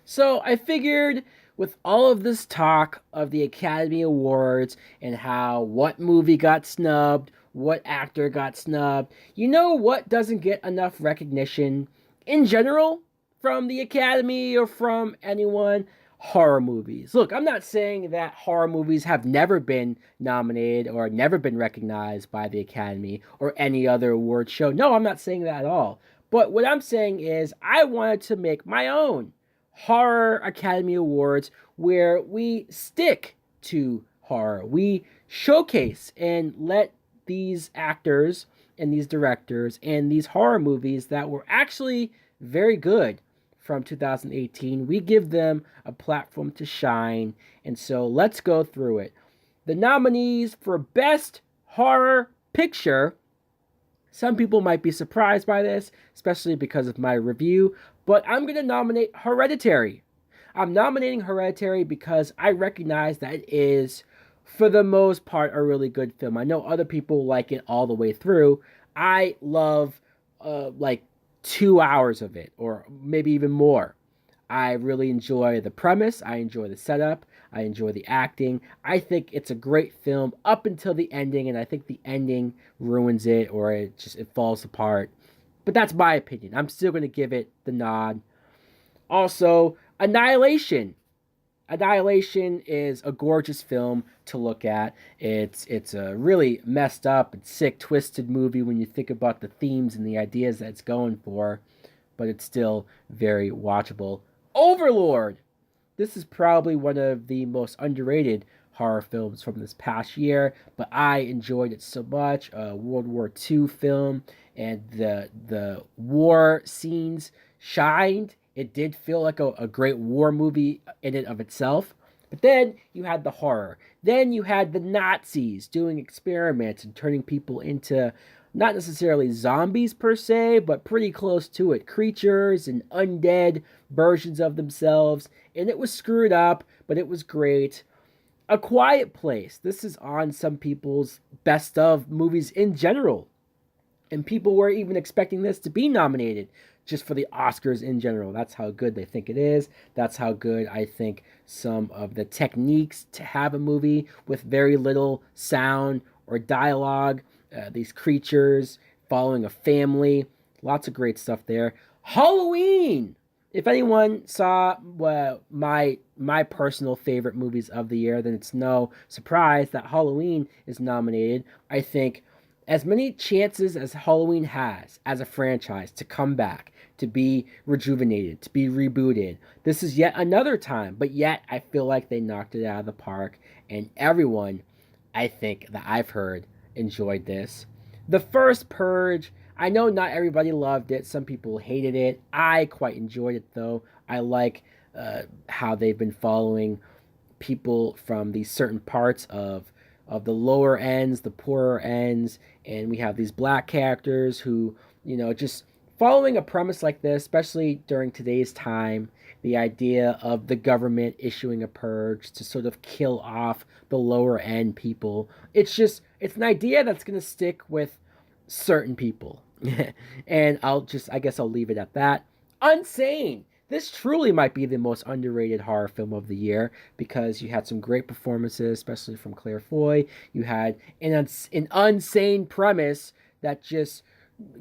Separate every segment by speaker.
Speaker 1: So I figured with all of this talk of the Academy Awards and how what movie got snubbed, what actor got snubbed, you know what doesn't get enough recognition in general from the Academy or from anyone? Horror movies. Look, I'm not saying that horror movies have never been nominated or never been recognized by the Academy or any other award show. No, I'm not saying that at all. But what I'm saying is, I wanted to make my own Horror Academy Awards where we stick to horror. We showcase and let these actors and these directors and these horror movies that were actually very good from 2018, we give them a platform to shine. And so let's go through it. The nominees for Best Horror Picture, some people might be surprised by this, especially because of my review, but I'm going to nominate Hereditary. I'm nominating Hereditary because I recognize that it is, for the most part, a really good film. I know other people like it all the way through. I love like 2 hours of it, or maybe even more. I really enjoy the premise. I enjoy the setup. I enjoy the acting. I think it's a great film up until the ending, and I think the ending ruins it, or it falls apart. But that's my opinion. I'm still going to give it the nod. Also, Annihilation. Annihilation is a gorgeous film to look at. It's a really messed up and sick, twisted movie when you think about the themes and the ideas that it's going for, but it's still very watchable. Overlord. This is probably one of the most underrated horror films from this past year, but I enjoyed it so much. A World War II film, and the war scenes shined. It did feel like a great war movie in and of itself. But then you had the horror. Then you had the Nazis doing experiments and turning people into not necessarily zombies per se, but pretty close to it. Creatures and undead versions of themselves. And it was screwed up, but it was great. A Quiet Place. This is on some people's best of movies in general. And people were even expecting this to be nominated just for the Oscars in general. That's how good they think it is. That's how good I think some of the techniques to have a movie with very little sound or dialogue, these creatures following a family, lots of great stuff there. Halloween. If anyone saw my personal favorite movies of the year, then it's no surprise that Halloween is nominated. I think as many chances as Halloween has as a franchise to come back, to be rejuvenated, to be rebooted, this is yet another time. But yet, I feel like they knocked it out of the park, and everyone, I think, that I've heard enjoyed this. The first Purge, I know not everybody loved it. Some people hated it. I quite enjoyed it, though. I like how they've been following people from these certain parts of the lower ends, the poorer ends, and we have these black characters who, just following a premise like this, especially during today's time, the idea of the government issuing a purge to sort of kill off the lower end people. It's an idea that's going to stick with certain people. And I guess I'll leave it at that. Unsane. This truly might be the most underrated horror film of the year because you had some great performances, especially from Claire Foy. You had an insane premise that just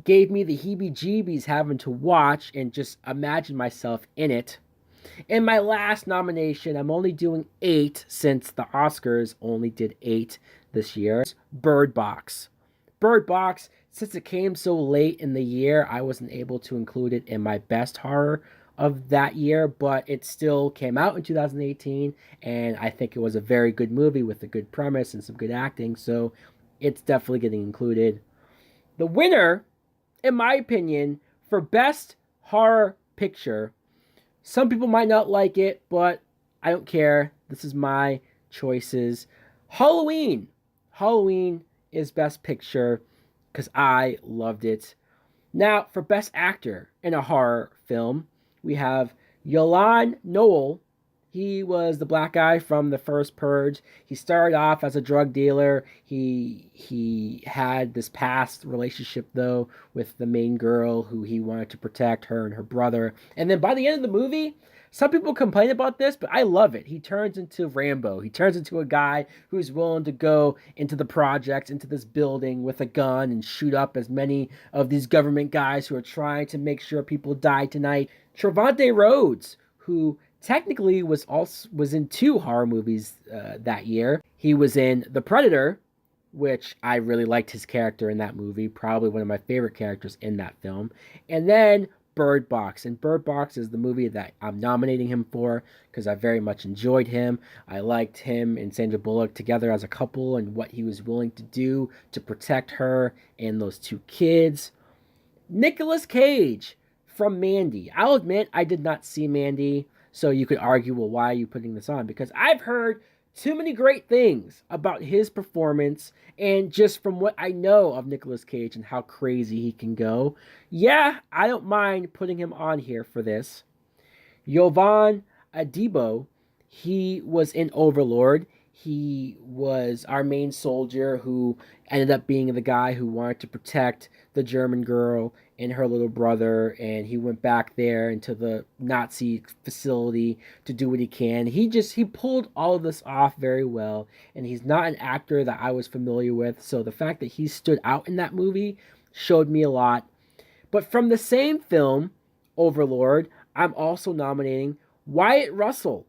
Speaker 1: gave me the heebie jeebies having to watch and just imagine myself in it. In my last nomination, I'm only doing 8 since the Oscars only did 8 this year. Bird Box. Bird Box, since it came so late in the year, I wasn't able to include it in my best horror of that year, but it still came out in 2018, and I think it was a very good movie with a good premise and some good acting, so it's definitely getting included. The winner, in my opinion, for Best Horror Picture, some people might not like it, but I don't care. This is my choices. Halloween. Halloween is Best Picture because I loved it. Now, for Best Actor in a horror film, we have Yolan Noel. He was the black guy from the first Purge. He started off as a drug dealer. He had this past relationship though with the main girl who he wanted to protect, her and her brother. And then by the end of the movie, some people complain about this, but I love it. He turns into Rambo. He turns into a guy who's willing to go into the projects, into this building with a gun and shoot up as many of these government guys who are trying to make sure people die tonight. Trevante Rhodes, who technically was in two horror movies that year. He was in The Predator, which I really liked his character in that movie, probably one of my favorite characters in that film. And then Bird Box. And Bird Box is the movie that I'm nominating him for because I very much enjoyed him. I liked him and Sandra Bullock together as a couple and what he was willing to do to protect her and those two kids. Nicolas Cage from Mandy. I'll admit I did not see Mandy, so you could argue, well, why are you putting this on? Because I've heard too many great things about his performance and just from what I know of Nicolas Cage and how crazy he can go. Yeah, I don't mind putting him on here for this. Yovan Adibo, he was in Overlord. He was our main soldier who ended up being the guy who wanted to protect the German girl and her little brother, and he went back there into the Nazi facility to do what he can. He pulled all of this off very well, and he's not an actor that I was familiar with, so the fact that he stood out in that movie showed me a lot. But from the same film, Overlord, I'm also nominating Wyatt Russell,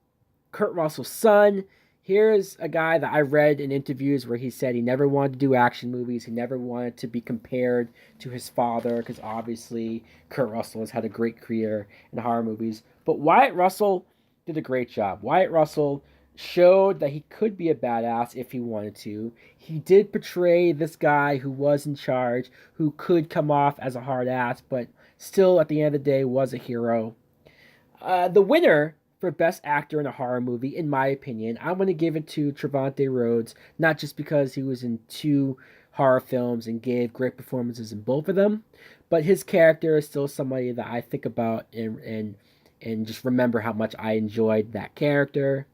Speaker 1: Kurt Russell's son. Here's a guy that I read in interviews where he said he never wanted to do action movies. He never wanted to be compared to his father because obviously Kurt Russell has had a great career in horror movies. But Wyatt Russell did a great job. Wyatt Russell showed that he could be a badass if he wanted to. He did portray this guy who was in charge, who could come off as a hard ass, but still at the end of the day was a hero. The winner for Best Actor in a Horror Movie, in my opinion, I'm going to give it to Trevante Rhodes, not just because he was in two horror films and gave great performances in both of them, but his character is still somebody that I think about and just remember how much I enjoyed that character.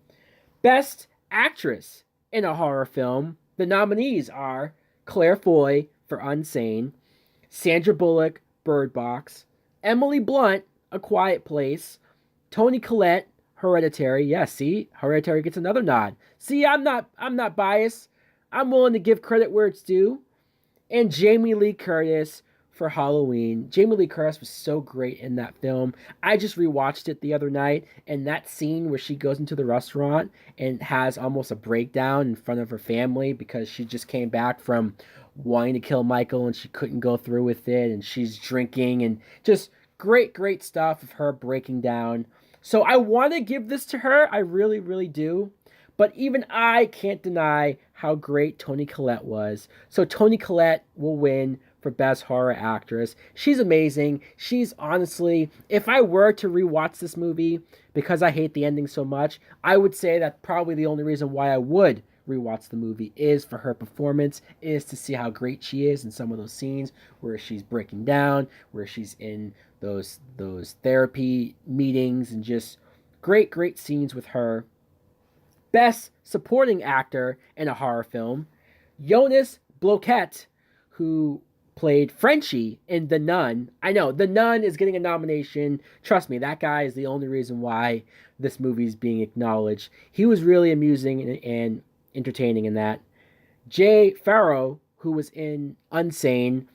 Speaker 1: Best Actress in a Horror Film, the nominees are Claire Foy for Unsane, Sandra Bullock, Bird Box, Emily Blunt, A Quiet Place, Toni Collette, Hereditary. Yeah, see, Hereditary gets another nod. See, I'm not biased. I'm willing to give credit where it's due. And Jamie Lee Curtis for Halloween. Jamie Lee Curtis was so great in that film. I just rewatched it the other night, and that scene where she goes into the restaurant and has almost a breakdown in front of her family because she just came back from wanting to kill Michael and she couldn't go through with it, and she's drinking and just great stuff of her breaking down. So I want to give this to her. I really, really do. But even I can't deny how great Toni Collette was. So Toni Collette will win for Best Horror Actress. She's amazing. She's honestly, if I were to rewatch this movie, because I hate the ending so much, I would say that probably the only reason why I would rewatch the movie is for her performance, is to see how great she is in some of those scenes where she's breaking down, where she's in those therapy meetings, and just great scenes with her. Best Supporting Actor in a Horror Film, Jonas Bloquet, who played Frenchie in The Nun. I know, The Nun is getting a nomination. Trust me, that guy is the only reason why this movie is being acknowledged. He was really amusing and entertaining in that. Jay Farrow, who was in Unsane,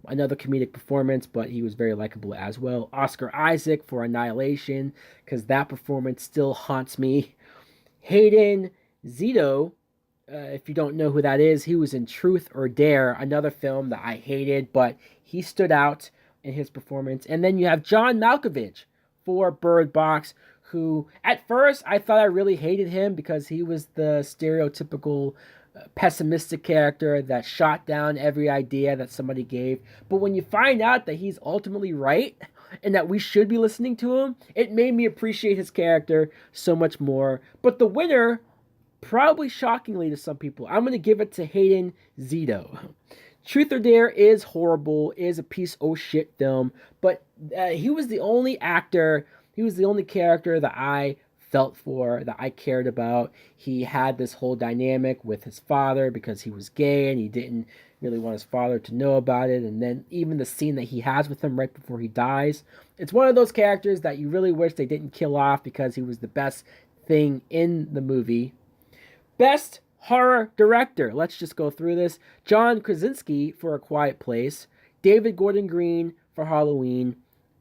Speaker 1: another comedic performance, but he was very likable as well. Oscar Isaac for Annihilation, because that performance still haunts me. Hayden Zito, if you don't know who that is, he was in Truth or Dare, another film that I hated, but he stood out in his performance. And then you have John Malkovich for Bird Box, who at first I thought I really hated him because he was the stereotypical pessimistic character that shot down every idea that somebody gave. But when you find out that he's ultimately right and that we should be listening to him, it made me appreciate his character so much more. But the winner, probably shockingly to some people, I'm going to give it to Hayden Zito. Truth or Dare is horrible, is a piece of shit film, but he was the only actor, he was the only character that I felt for, that I cared about. He had this whole dynamic with his father because he was gay and he didn't really want his father to know about it. And then even the scene that he has with him right before he dies, it's one of those characters that you really wish they didn't kill off because he was the best thing in the movie. Best horror director. Let's just go through this. John Krasinski for A Quiet Place, David Gordon Green for Halloween,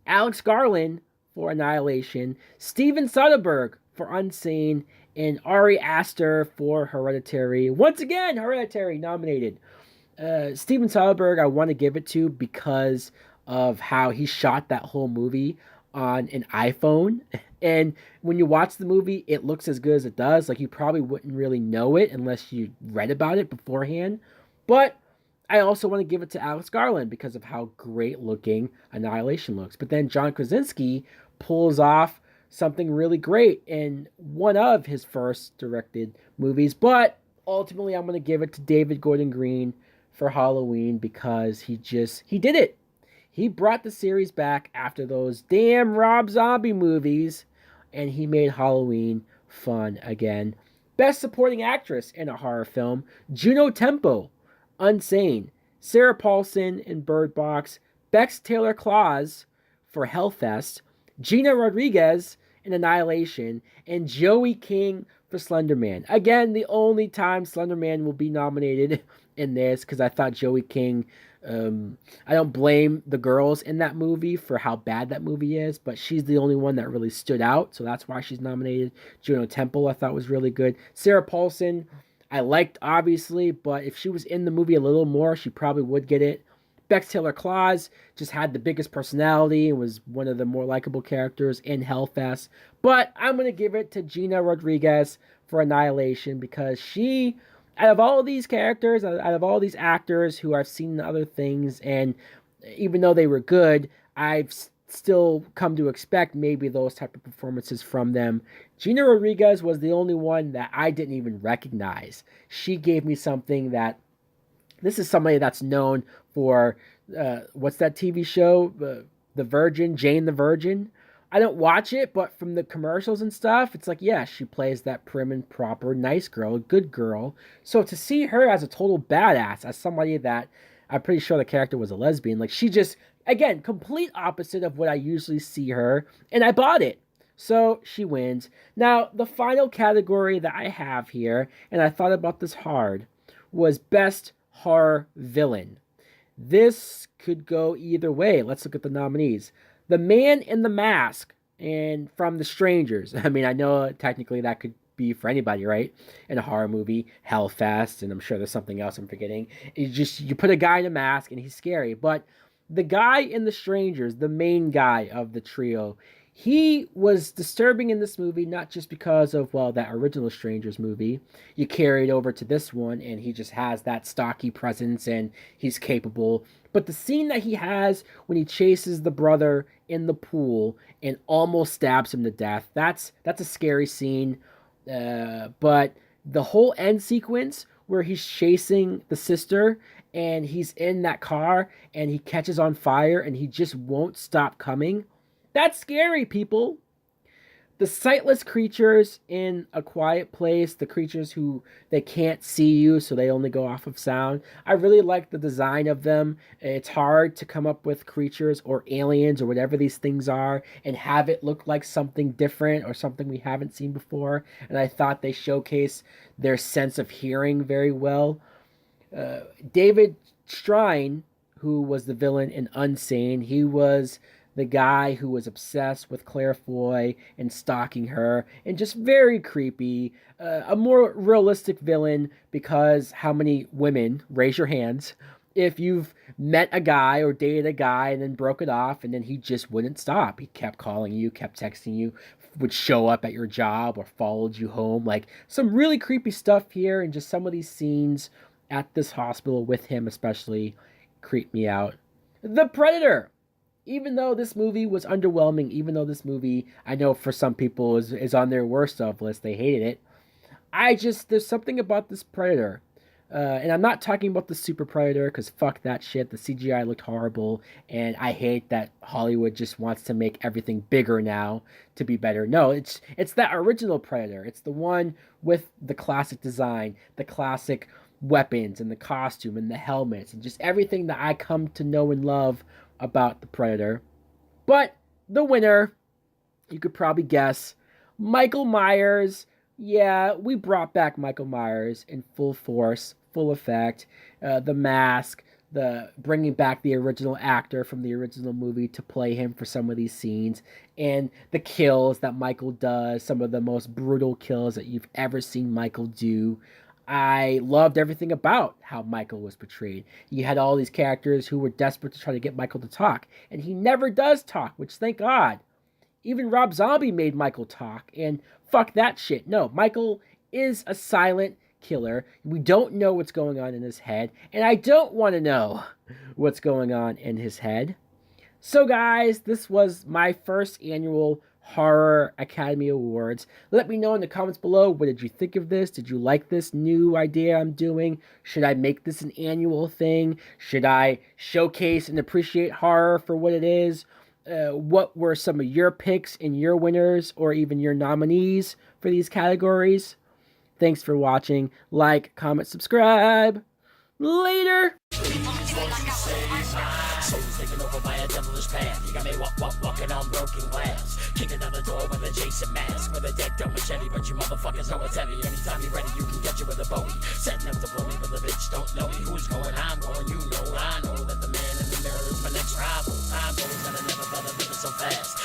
Speaker 1: Alex Garland for Annihilation, Steven Soderbergh for Unsane, and Ari Aster for Hereditary. Once again, Hereditary nominated. Steven Soderbergh, I want to give it to because of how he shot that whole movie on an iPhone. And when you watch the movie, it looks as good as it does. Like, you probably wouldn't really know it unless you read about it beforehand. But I also want to give it to Alex Garland because of how great looking Annihilation looks. But then John Krasinski pulls off something really great in one of his first directed movies. But ultimately, I'm going to give it to David Gordon Green for Halloween because he did it. He brought the series back after those damn Rob Zombie movies, and he made Halloween fun again. Best Supporting Actress in a Horror Film, Juno Tempo, Unsane, Sarah Paulson in Bird Box, Bex Taylor Claus for Hellfest, Gina Rodriguez in Annihilation, and Joey King for Slenderman. Again, the only time Slenderman will be nominated in this because I thought Joey King. I don't blame the girls in that movie for how bad that movie is, but she's the only one that really stood out, so that's why she's nominated. Juno Temple I thought was really good. Sarah Paulson I liked, obviously, but if she was in the movie a little more, she probably would get it. Bex Taylor Claus just had the biggest personality and was one of the more likable characters in Hellfest. But I'm going to give it to Gina Rodriguez for Annihilation because she, out of all these characters, out of all these actors who I've seen in other things, and even though they were good, I've still come to expect maybe those type of performances from them. Gina Rodriguez was the only one that I didn't even recognize. She gave me something that, this is somebody that's known for, what's that TV show? The Virgin, Jane the Virgin. I don't watch it, but from the commercials and stuff, it's like, yeah, she plays that prim and proper, nice girl, good girl. So to see her as a total badass, as somebody that I'm pretty sure the character was a lesbian, like she just, again, complete opposite of what I usually see her, and I bought it. So she wins. Now, the final category that I have here, and I thought about this hard, was Best Horror Villain. This could go either way. Let's look at the nominees. The Man in the Mask and from The Strangers. I mean, I know technically that could be for anybody, right? In a horror movie, Hellfest, and I'm sure there's something else I'm forgetting. You put a guy in a mask and he's scary. But the guy in The Strangers, the main guy of the trio, he was disturbing in this movie, not just because of, well, that original Strangers movie. You carry it over to this one, and he just has that stocky presence, and he's capable. But the scene that he has when he chases the brother in the pool and almost stabs him to death, that's a scary scene. But the whole end sequence where he's chasing the sister and he's in that car and he catches on fire and he just won't stop coming, that's scary, people. The sightless creatures in A Quiet Place, the creatures who they can't see you, so they only go off of sound. I really like the design of them. It's hard to come up with creatures or aliens or whatever these things are and have it look like something different or something we haven't seen before. And I thought they showcase their sense of hearing very well. David Strine, who was the villain in Unsane, he was the guy who was obsessed with Claire Foy and stalking her, and just very creepy. A more realistic villain because how many women, raise your hands, if you've met a guy or dated a guy and then broke it off and then he just wouldn't stop. He kept calling you, kept texting you, would show up at your job or followed you home. Like some really creepy stuff here, and just some of these scenes at this hospital with him especially creep me out. The Predator. Even though this movie was underwhelming, even though this movie, I know for some people is on their worst of list, they hated it. There's something about this Predator. And I'm not talking about the Super Predator, because fuck that shit. The CGI looked horrible, and I hate that Hollywood just wants to make everything bigger now to be better. No, it's that original Predator. It's the one with the classic design, the classic weapons, and the costume, and the helmets, and just everything that I come to know and love about the Predator. But the winner, you could probably guess, Michael Myers. Yeah, we brought back Michael Myers in full force, full effect. The mask, the bringing back the original actor from the original movie to play him for some of these scenes, and the kills that Michael does, some of the most brutal kills that you've ever seen Michael do. I loved everything about how Michael was portrayed. You had all these characters who were desperate to try to get Michael to talk, and he never does talk, which thank God. Even Rob Zombie made Michael talk, and fuck that shit. No, Michael is a silent killer. We don't know what's going on in his head, and I don't want to know what's going on in his head. So, guys, this was my first annual Horror Academy Awards. Let me know in the comments below, what did you think of this? Did you like this new idea I'm doing? Should I make this an annual thing? Should I showcase and appreciate horror for what it is? What were some of your picks and your winners, or even your nominees for these categories? Thanks for watching. Like, comment, subscribe. Later! Souls taken over by a devilish path. You got me walking on broken glass. Kicking down the door with a Jason mask, with a dead dumb machete, but you motherfuckers know it's heavy. Anytime you're ready, you can get you with a Bowie. Setting up to blow me, but the bitch don't know me. Who's going? I'm going. You know, I know that the man in the mirror is my next rival. Time goes and I never thought I'd live it so fast.